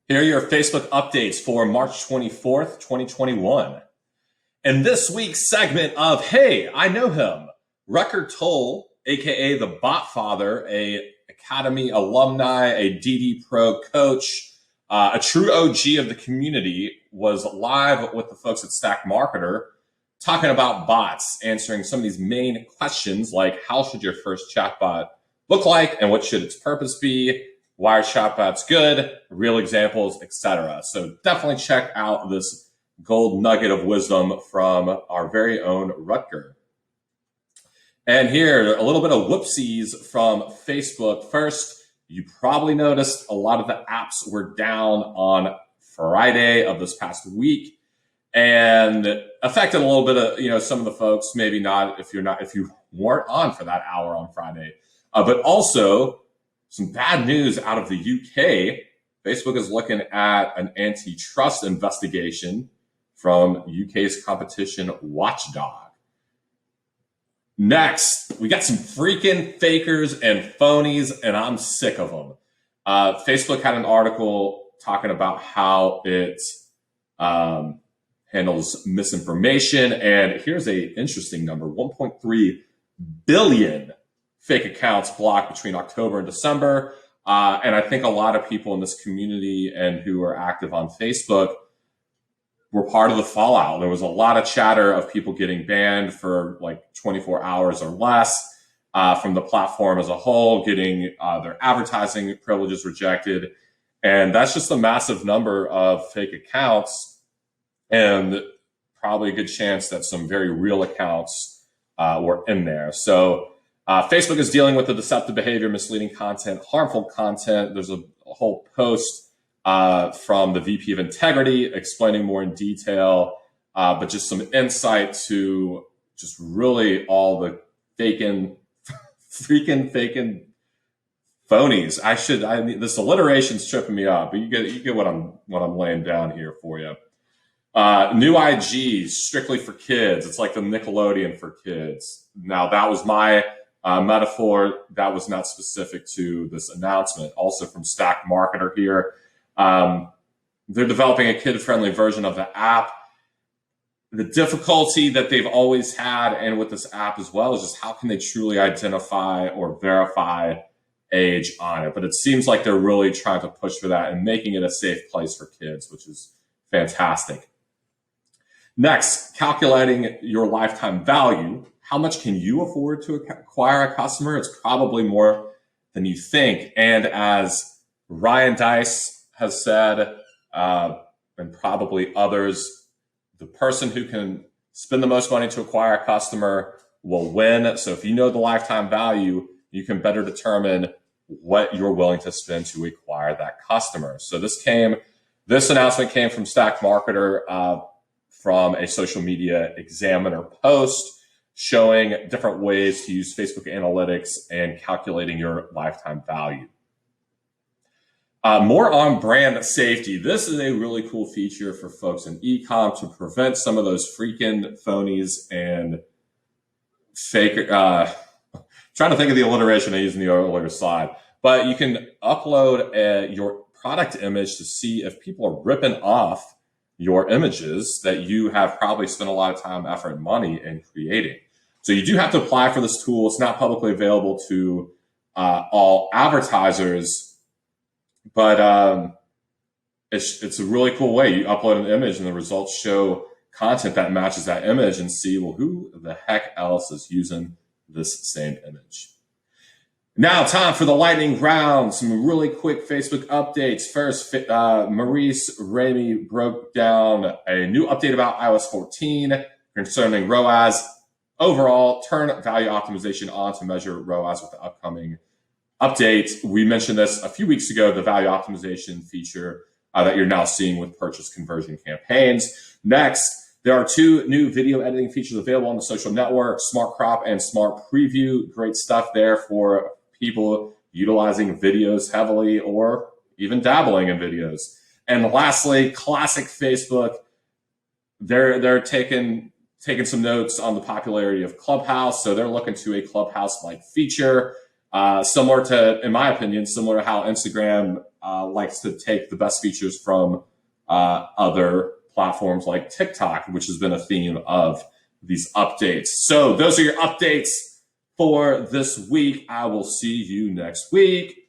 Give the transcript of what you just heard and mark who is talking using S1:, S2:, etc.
S1: Here are your Facebook updates for March 24th, 2021. In this week's segment of Hey, I Know Him, Rucker Toll, aka the Bot Father, a Academy alumni, a DD Pro coach, a true OG of the community, was live with the folks at Stack Marketer talking about bots, answering some of these main questions like how should your first chatbot look like and what should its purpose be? Why are chatbots good? Real examples, etc. So definitely check out this gold nugget of wisdom from our very own Rutger. And here, a little bit of whoopsies from Facebook. First, you probably noticed a lot of the apps were down on Friday of this past week and affected a little bit of, some of the folks, maybe not if you weren't on for that hour on Friday. But also, some bad news out of the UK. Facebook is looking at an antitrust investigation from UK's competition watchdog. Next, we got some freaking fakers and phonies, and I'm sick of them. Facebook had an article talking about how it handles misinformation, and here's a interesting number: 1.3 billion fake accounts blocked between October and December. And I think a lot of people in this community and who are active on Facebook were part of the fallout. There was a lot of chatter of people getting banned for like 24 hours or less from the platform as a whole, getting their advertising privileges rejected. And that's just a massive number of fake accounts, and probably a good chance that some very real accounts were in there. So Facebook is dealing with the deceptive behavior, misleading content, harmful content. There's a whole post from the VP of Integrity explaining more in detail, but just some insight to just really all the freaking phonies. This alliteration's tripping me up, but you get what I'm laying down here for you. New IG, strictly for kids. It's like the Nickelodeon for kids. Now, that was my metaphor. That was not specific to this announcement. Also from Stack Marketer here. They're developing a kid-friendly version of the app. The difficulty that they've always had, and with this app as well, is just how can they truly identify or verify age on it? But it seems like they're really trying to push for that and making it a safe place for kids, which is fantastic. Next, calculating your lifetime value. How much can you afford to acquire a customer? It's probably more than you think. And as Ryan Dice has said, and probably others, the person who can spend the most money to acquire a customer will win. So if you know the lifetime value, you can better determine what you're willing to spend to acquire that customer. So this announcement came from Stack Marketer from a social media examiner post showing different ways to use Facebook analytics and calculating your lifetime value. More on brand safety. This is a really cool feature for folks in e-com to prevent some of those freaking phonies and fake. Trying to think of the alliteration I used in the earlier slide, but you can upload your product image to see if people are ripping off your images that you have probably spent a lot of time, effort, and money in creating. So you do have to apply for this tool. It's not publicly available to all advertisers, but it's a really cool way. You upload an image and the results show content that matches that image, and see, well, who the heck else is using this same image? Now, time for the lightning round. Some really quick Facebook updates. First, Maurice Ramey broke down a new update about iOS 14 concerning ROAS. Overall, turn value optimization on to measure ROAS with the upcoming update. We mentioned this a few weeks ago, the value optimization feature that you're now seeing with purchase conversion campaigns. Next, there are two new video editing features available on the social network, Smart Crop and Smart Preview. Great stuff there for people utilizing videos heavily or even dabbling in videos. And lastly, classic Facebook. They're taking some notes on the popularity of Clubhouse. So they're looking to a Clubhouse-like feature Similar to, in my opinion, similar to how Instagram likes to take the best features from other platforms like TikTok, which has been a theme of these updates. So those are your updates for this week. I will see you next week.